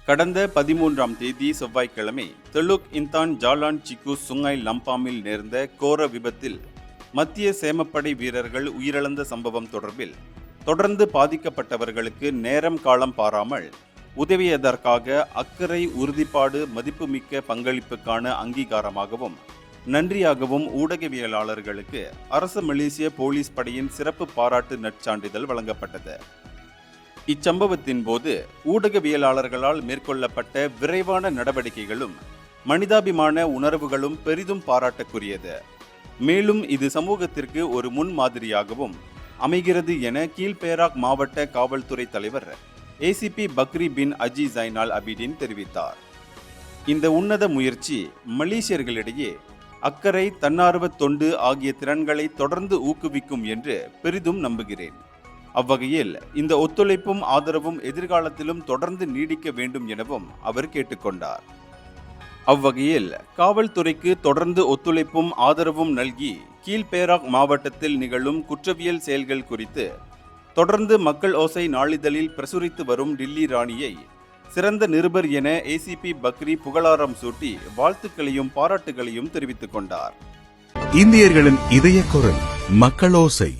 கடந்த 13ஆம் தேதி செவ்வாய்க்கிழமை தெலுக் இந்தான் ஜாலான் சிக்கு சுங்காய் லம்பாமில் நேர்ந்த கோர விபத்தில் மத்திய சேமப்படை வீரர்கள் உயிரிழந்த சம்பவம் தொடர்ந்து பாதிக்கப்பட்டவர்களுக்கு நேரம் காலம் பாராமல் உதவியதற்காக அக்கறை உறுதிப்பாடு மதிப்புமிக்க பங்களிப்புக்கான அங்கீகாரமாகவும் நன்றியாகவும் ஊடகவியலாளர்களுக்கு அரசு மலேசிய போலீஸ் படையின் சிறப்பு பாராட்டு நற்சான்றிதழ் வழங்கப்பட்டது. இச்சம்பவத்தின் போது ஊடகவியலாளர்களால் மேற்கொள்ளப்பட்ட விரைவான நடவடிக்கைகளும் மனிதாபிமான உணர்வுகளும் பெரிதும் பாராட்டுக்குரியது. மேலும் இது சமூகத்திற்கு ஒரு முன்மாதிரியாகவும் அமைகிறது என கீழ்பேராக் மாவட்ட காவல்துறை தலைவர் ஏசிபி பக்ரி பின் அஜி ஜைனால் அபிடின் தெரிவித்தார். இந்த உன்னத முயற்சி மலேசியர்களிடையே அக்கறை, தன்னார்வ தொண்டு ஆகிய திறன்களை தொடர்ந்து ஊக்குவிக்கும் என்று பெரிதும் நம்புகிறேன். அவ்வகையில் இந்த ஒத்துழைப்பும் ஆதரவும் எதிர்காலத்திலும் தொடர்ந்து நீடிக்க வேண்டும் எனவும் அவர் கேட்டுக்கொண்டார். அவ்வகையில் காவல்துறைக்கு தொடர்ந்து ஒத்துழைப்பும் ஆதரவும் நல்கி கீழ்பேராக் மாவட்டத்தில் நிகழும் குற்றவியல் செயல்கள் குறித்து தொடர்ந்து மக்கள் ஓசை நாளிதழில் பிரசுரித்து வரும் டில்லி ராணியை சிறந்த நிருபர் என ஏசிபி பக்ரி புகழாரம் சூட்டி வாழ்த்துக்களையும் பாராட்டுகளையும் தெரிவித்துக் கொண்டார். இந்தியர்களின் இதய குரல் மக்கள் ஓசை.